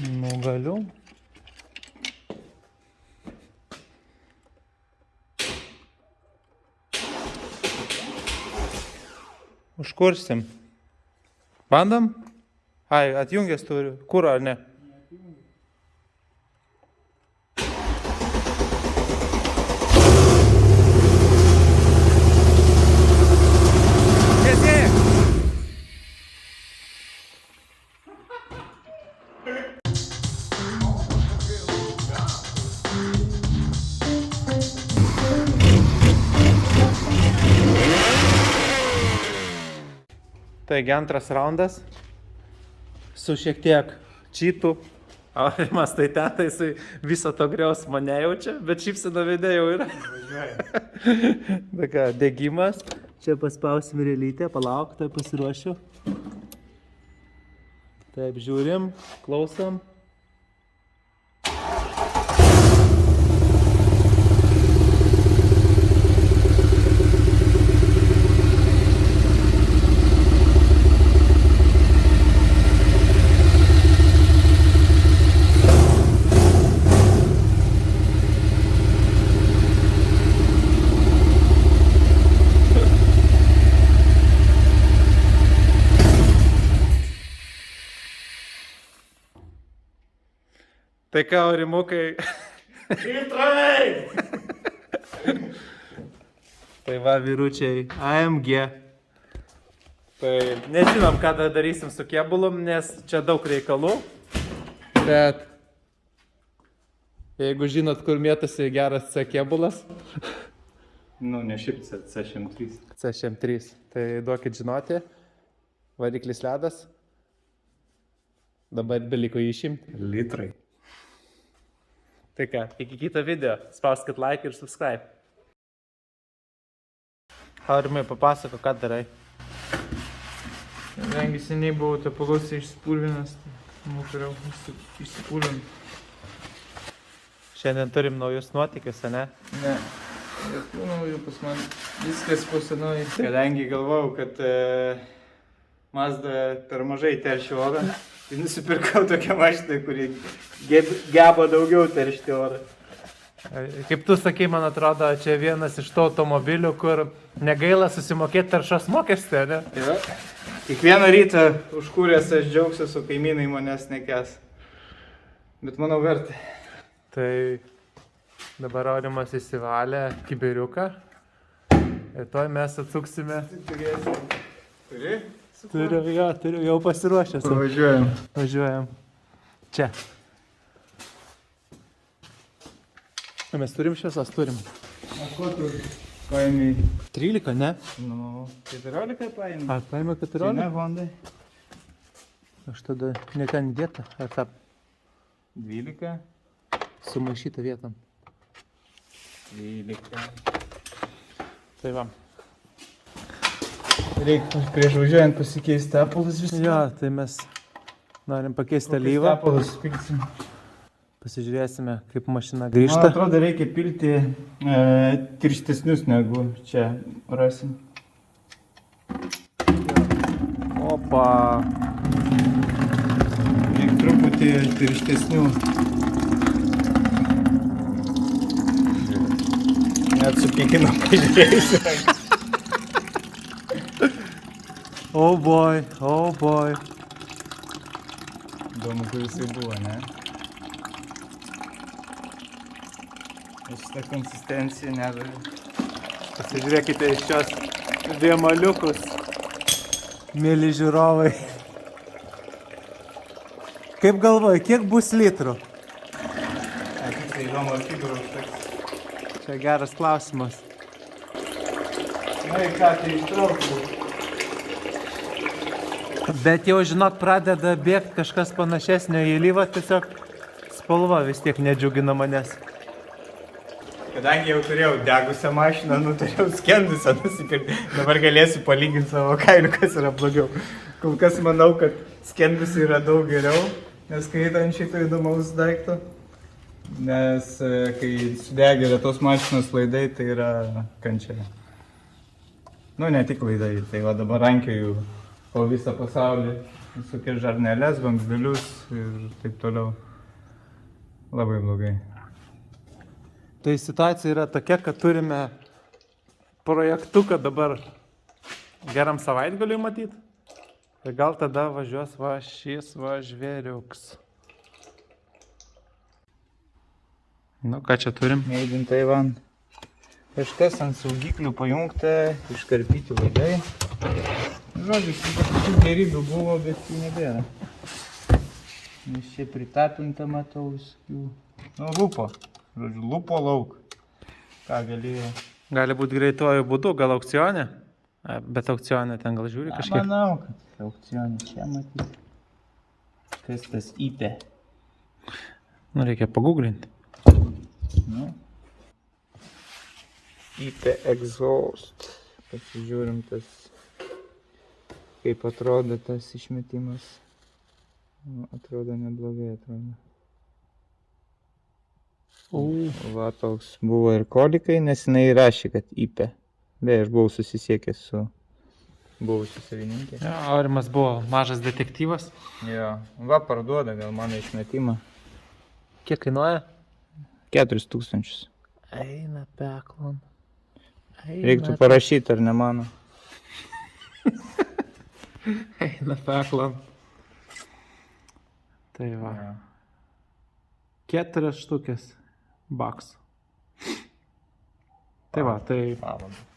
Nu, galiu. Užkursim. Bandom? Ai, atjungęs turiu. Kur ar ne? Tiesiai! Taigi antras raundas su šiek tiek čytų. Aurimas tai tetai, jisai viso to griausmo nejaučia, bet šypsena veidė jau yra. Daga, degimas. Čia paspausim relytę, palauk, tai pasiruošiu. Taip, žiūrim, klausom. Tai ką, Aurimukai? Įtrai! Tai va, vyručiai, AMG. Tai nežinom, ką darysim su kėbulom, nes čia daug reikalų. Bet jeigu žinot, kur mėtasi geras C kėbulas. Nu, ne šiaip C103. C103. Tai duokit žinoti. Variklis ledas. Dabar beliko išimti. Litrai. Tai ką, iki kito video. Spauskit like ir subscribe. Aurimai, papasako, ką darai. Kadangi seniai buvau tepalose išsipurvinęs, tai nutariau išsipurvinti. Šiandien turim naujus nuotykius, ne? Ne, jokių naujų pas man, viskas po senoj. Kadangi galvojau, kad Mazda per mažai teršia orą, tai nusipirkau tokią mašiną, kuri geba daugiau teršti orą. Kaip tu sakai, man atrodo, čia vienas iš to automobilių, kur negaila susimokėti taršos mokestį, ne? Tai va, kiekvieną rytą užkūręs aš džiaugsiuosi, o kaimynai manęs nekęs. Bet manau verta. Tai dabar Aurimas įsivalė kibiriuką. Ir toj mes atsuksime. Turi? Turiu, jau pasiruošęs. Važiuojam. Važiuojam. Čia. Mes turim šviesas, turim. O ko tu paėmė? 13, ne? Nu, 14 paėmė. Ar paėmė Tai 14? ne, Hondai. Aš tada ne ten vietą, ar tą 12. sumaišytą vietą. 12. Tai va. Reikia prieš važiuojant pasikeisti tepalus vis. Jo, tai mes norim pakeisti alyvą. Tepalus pilsim. Pasižiūrėsime, kaip mašina Man grįžta. atrodo, reikia pilti tirštesnius negu čia rasim. Opa. Reikia truputį tirštesnių. Net su kiekvienu pažiūrėjusiu. Oh boy, oh boy. Įdomu, kur jisai buvo, ne? Šitą konsistenciją nežaliu. Pasižiūrėkite iš šios viemaliukus, mėly žiūrovai. Kaip galvoji, kiek bus litrų? Tai įdomu, ar figūrų užteks. Čia geras klausimas. Na ir ką, tai ištraukau. Bet jau, žinok, pradeda bėgti kažkas panašesnio į alyvą, tiesiog spalva vis tiek nedžiugina manęs. Kadangi jau turėjau degusią mašiną, turėjau skendusią nusipirkti. Dabar galėsiu palyginti savo kainų, kas yra blogiau. Kol kas manau, kad skendusi yra daug geriau, neskaitant šito įdomaus daikto. Nes kai sudegė tos mašinos laidai, tai yra kančia. Nu, ne tik laidai, tai va dabar rankioju po visą pasaulį visokias žarneles, vamzdelius ir taip toliau. Labai blogai. Tai situacija yra tokia, kad turime projektuką dabar geram savaitgaliui matyti. Ir gal tada važiuos va šis va žvėriuks. Nu, ką čia turim? Made in Taiwan. Kažkas ant saugiklių pajungta, iškarpyti laidai. Žodžiu, kažkokių gerybių buvo, bet jų nebėra. Nes čia pritapinta, matau, visokių. Nu, lupo. Žodžiu, lupo lauk. Ką galėjo. Gali būti greituoju būdu, gal aukcionė? Bet aukcionė ten gal žiūri kažkiek? Manau, kad aukcionė čia matyti. Kas tas IP? Nu, reikia paguglinti. Nu. IP exhaust. Pasižiūrim tas, kaip atrodo tas išmetimas. Nu, atrodo neblogai atrodo. Va toks buvo ir kolikai, nes jinai rašė, kad IP. Beje, aš buvau susisiekęs su buvusiu savininkė. Ja, Aurimas buvo mažas detektyvas. Jo, va parduoda gal mano išmetimą. Kiek kainuoja? 4000. Eina peklon. Reiktų parašyti, ar ne mano. Eina peklon. Tai va. Ja. 4 štukės baksų. Tai va, tai... Valandą.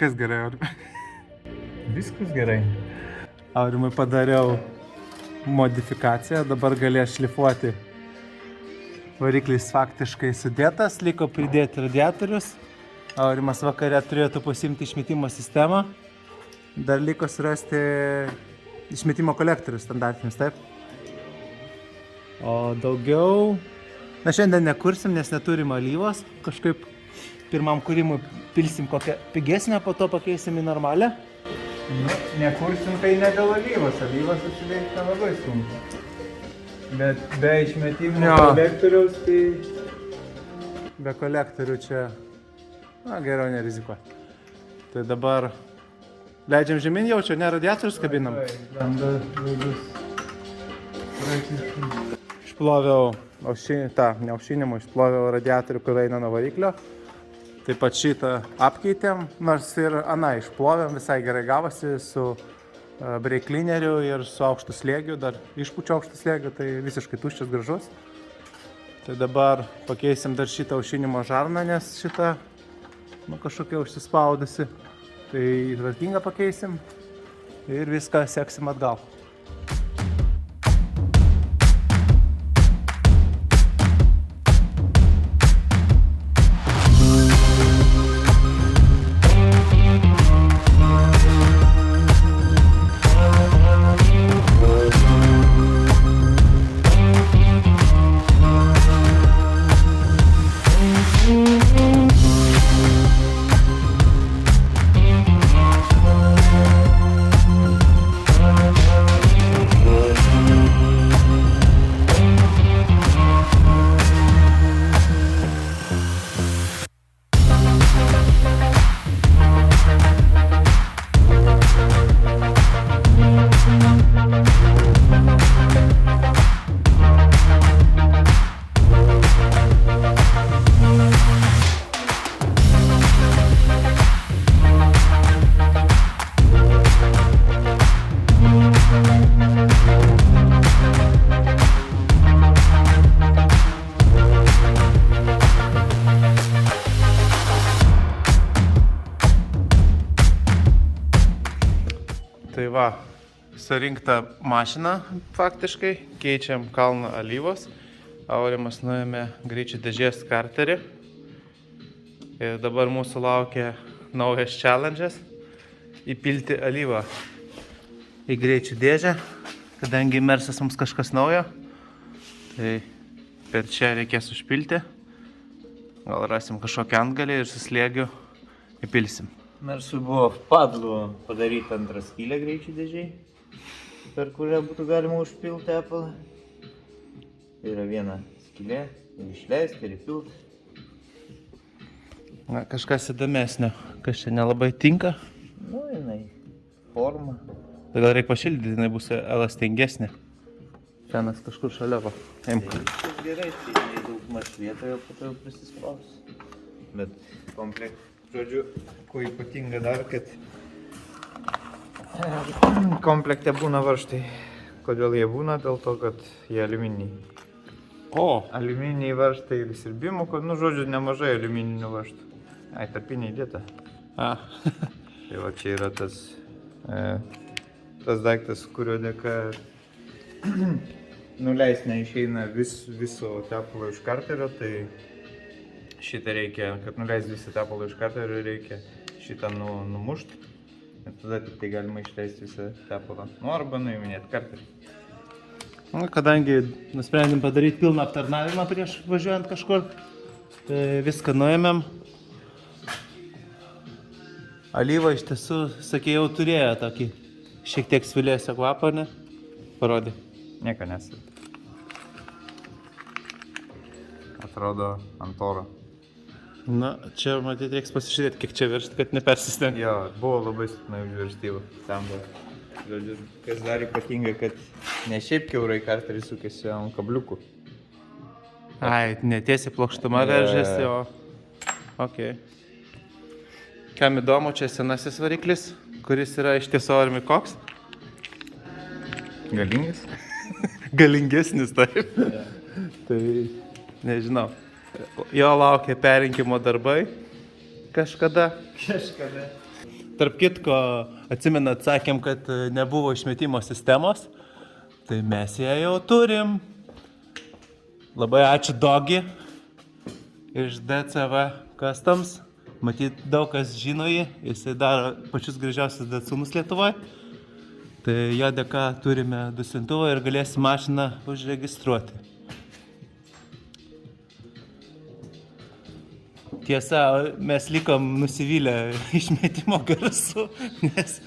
Kas gerai, Aurimai? Viskas gerai. Aurimai padariau modifikaciją, dabar galės šlifuoti. Variklis faktiškai sudėtas, liko pridėti radiatorius. Aurimas vakare turėtų pasimti išmetimo sistemą. Dar liko surasti išmetimo kolektorius standartinius, taip? O daugiau... Na, šiandien nekursim, nes neturim alyvos. Kažkaip pirmam kūrimui pilsim kokią pigesnę, po to pakeisim į normalią. Nu, nekursim, tai ne dėl alyvos. Alyvos atsiveikti labai sunku. Bet be išmetimo kolektoriaus, tai... Be kolektorių čia... Na, geriau nerizikuoti. Tai dabar Leidžiam žemyn jaučio, ne radiatorius kabinam. Lenda laidus. Išploviau ne aušinimą, išploviau radiatorių, kur eina nuo variklio. Taip pat šitą apkeitėm, nors ir aną išplovėm, visai gerai gavosi su breiklineriu ir su aukštu slėgiu, dar išpučio aukštų slėgiu, tai visiškai tuščias gražus. Tai dabar pakeisim dar šitą aušinimo žarną, nes šitą kažkokia užsispaudusi. Tai tvarkingą pakeisim ir viską seksim atgal. Tai va, surinkta mašina faktiškai, keičiam kalną alyvos. Aurimas nuėmė greičių dėžės karterį. Ir dabar mūsų laukia naujas challenge'as – įpilti alyvą į greičių dėžę, kadangi Mersas mums kažkas naujo. Tai per čia reikės užpilti. Gal rasim kažkokią antgalį ir su slėgiu įpilsim. Mersui buvo padlu padaryti antrą skylę greičių dėžiai, per kurią būtų galima užpilti tepalą. Yra viena skylė, ir išleisti, ir įpilti. Na, kažkas įdomesnio, kas čia nelabai tinka. Nu, jinai forma. Tai gal reikia pašildyti, jinai bus elastingesnė. Fenas kažkur šalia va. Imk. Tai gerai, tai jinai daug maž vietoje, po to jau prisispaus. Bet komplekt. Žodžiu, kuo ypatinga dar, kad komplekte būna varžtai. Kodėl jie būna? Dėl to, kad jie aliumininiai. O! Aliumininiai varžtai ir sirbimų, žodžiu, nemažai aliumininių varžtų. Ai, tarpinė įdėta. A. Tai va čia yra tas daiktas, kurio dėka nuleis neišeina viso tepalo iš karterio, tai šitą reikia, kad nuleis visą tepalą iš karterio, reikia šitą numušti. Ir tada tik tai galima išleisti visą tepalą. Nu, arba nuiminėti karterį. Nu, kadangi nusprendėm padaryti pilną aptarnavimą prieš važiuojant kažkur, tai viską nuėmėm. Alyva iš tiesų, sakė, jau turėjo tokį šiek tiek svilėsio kvapą, ne? Parodė. Nieko nesat. Atrodo ant oro. Na, čia matyti reiks pasižiūrėti, kiek čia viršti, kad nepersistengti. Jo, buvo labai silpnai užvirstyva. Tam buvo. Žodžiu, kas dar ypatinga, kad ne šiaip kiaurai karteris sukėsi ant kabliukų. Ai, netiesiai plokštuma veržėsi, o... Ok. Kam įdomu, čia senasis variklis, kuris yra iš tiesų armi koks? Galingas? Galingesnis, taip. Tai, nežinau. Jo laukia perrinkimo darbai kažkada. Tarp kitko, atsimenat, sakėm, kad nebuvo išmetimo sistemos, tai mes ją jau turim. Labai ačiū Dogi iš DCV Customs. Matyt, daug kas žino jį, jisai daro pačius gražiausius Datsunus Lietuvoje. Tai jo dėka turime dusintuvą ir galėsim mašiną užregistruoti. Tiesa, mes likom nusivylę išmetimo garsu, nes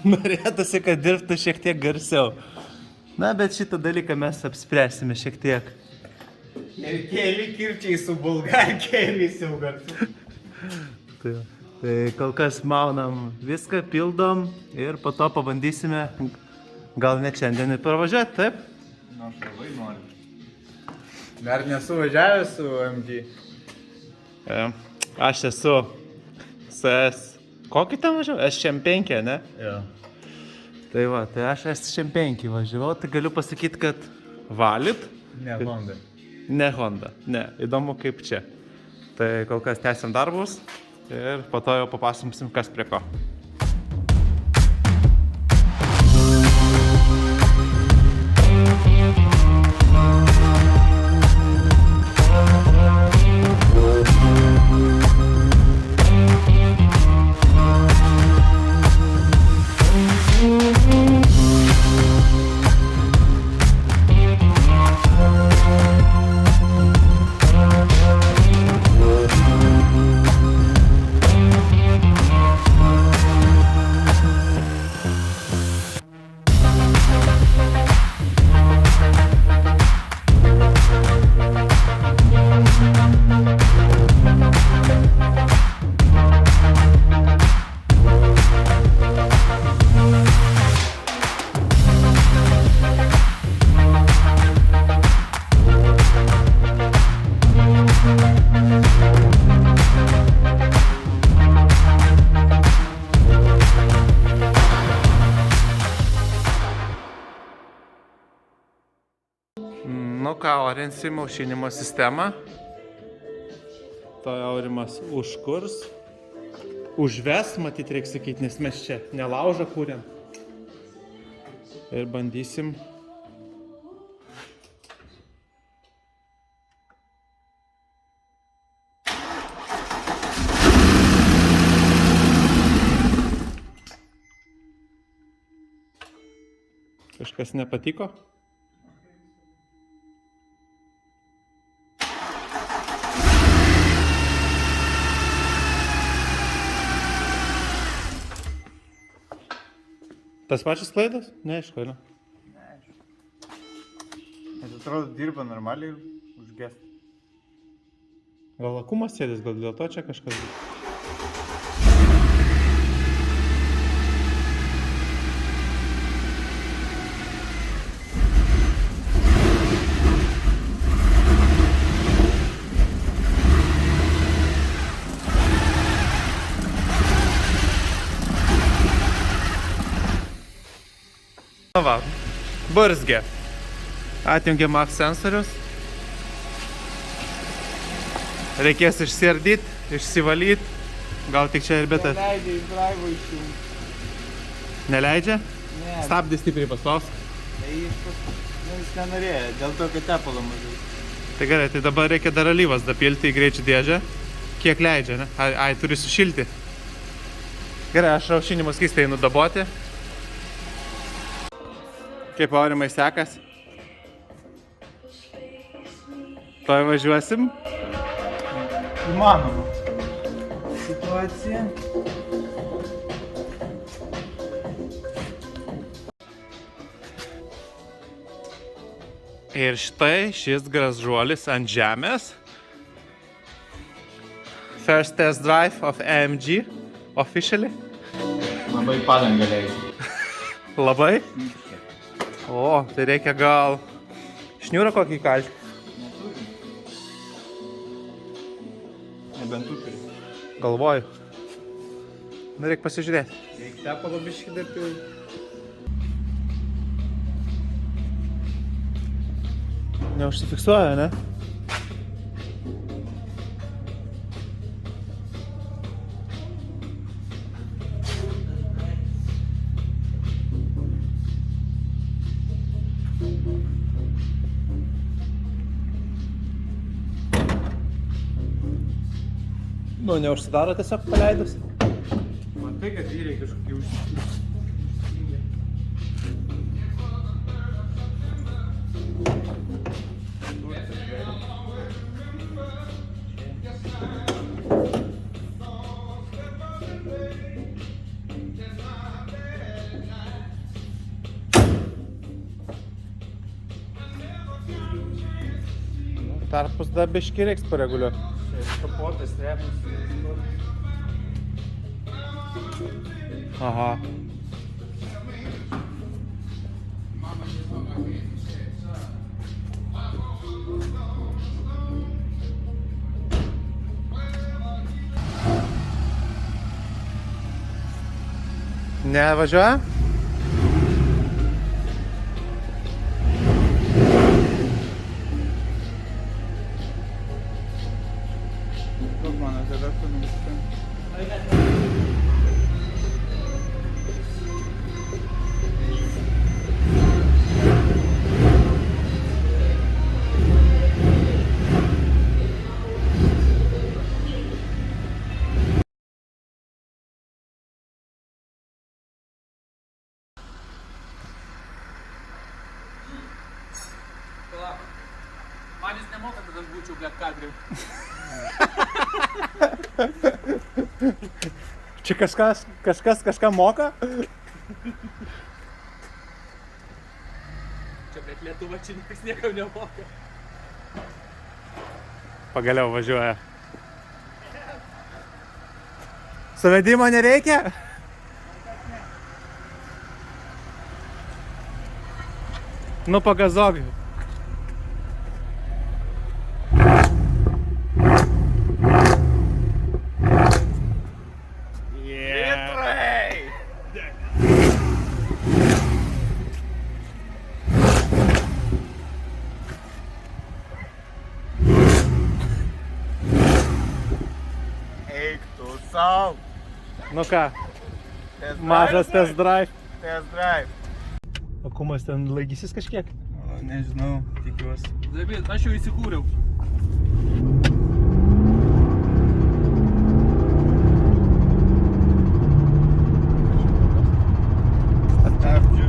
norėtųsi, kad dirbtų šiek tiek garsiau. Na, bet šitą dalyką mes apspręsime šiek tiek. Ir keli kirčiai su bulgarkė ir visi jau garsu. Tai Tai kol kas maunam viską, pildom ir po to pabandysime, gal net šiandien ir pravažiuoti, taip? Nu, aš labai noriu. Dar nesu važiavęs su MG. Aš esu S. Kokį ten važiavau? S5, ne? Jo. Tai va, tai aš S5 važiavau, tai galiu pasakyti, kad valit. Ne Honda. Ne Honda, ne. Įdomu kaip čia. Tai kol kas tęsiam darbus ir po to jau papasakosim, kas prie ko. Nu ką, orinsim aušinimo sistemą. To Aurimas užkurs. Užves, matyt, reikia sakyti, nes mes čia nelaužą kūrėm. Ir bandysim. Kažkas nepatiko? Tas pačias klaidas? Neaišku, ne? Nes atrodo, dirba normaliai ir užges. Gal lakumas sėdės, gal dėl to čia kažkas. Va, burzgė. Atjungiam MAX sensorius. Reikės išsiardyti, išsivalyti. Gal tik čia ir bitas. Neleidžia iš drivo išjungti. Neleidžia? Ne, Stabdį stipriai paspaus. tai jis nenorėjo, dėl to, kad tepalo mažai. Tai gerai, tai dabar reikia dar alyvas dapilti į greičių dėžę. Kiek leidžia, ne? Ai, turi sušilti. Gerai, aš aušinimo skystį einu daboti. Kaip Aurimai sekas? Tuoj važiuosim. Įmanoma. Situacija. Ir štai šis gražuolis ant žemės. First test drive of AMG officially. Labai padangą leidžia. Labai? O, tai reikia gal šniūrą kokį kalti. Nebent tu turi. Galvoju. Na, reikia pasižiūrėti. Reikia tepalo biškį dar pilti. Neužsifiksuoja, ne? Nu, neužsidaro tiesiog paleidus. Matai, kad vyrai kažkokie užsitikė. Tarpus dar biškį reiks pareguliuoti. Kapotas, repas. Aha. Nevažiuoja? Duok mano telefoną viską. Man jis nemoka, kad aš būčiau blėt kadriu. Čia kažką moka? Čia blėt Lietuva, čia niekas niekam nemoka. Pagaliau važiuoja. Suvedimo nereikia? Nu pagazok. Eik tu sau. Nu ką, Test mažas test drive. Test drive. O kumas ten laikysis kažkiek? O, nežinau, tikiuosi. Zabit, aš jau įsikūriau. Stabdžiu.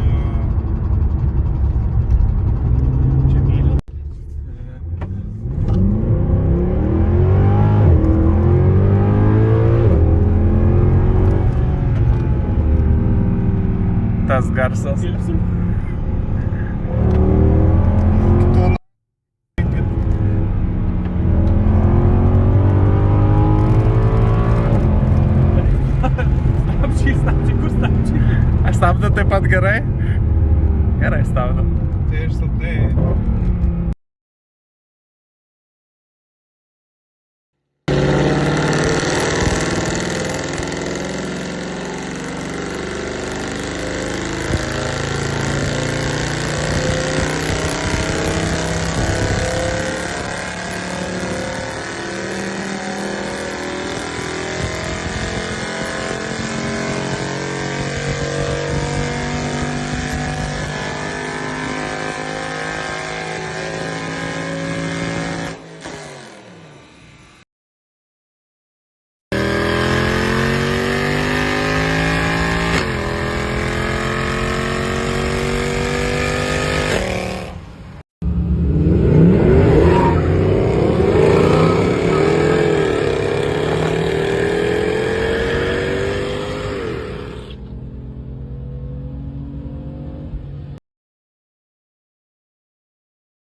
Čia myliu. Tas garsas. Stabdžiai, kur stabdžiai? Aš stabdo taip pat gerai? Gerai stabdo. Tai aš stabdai.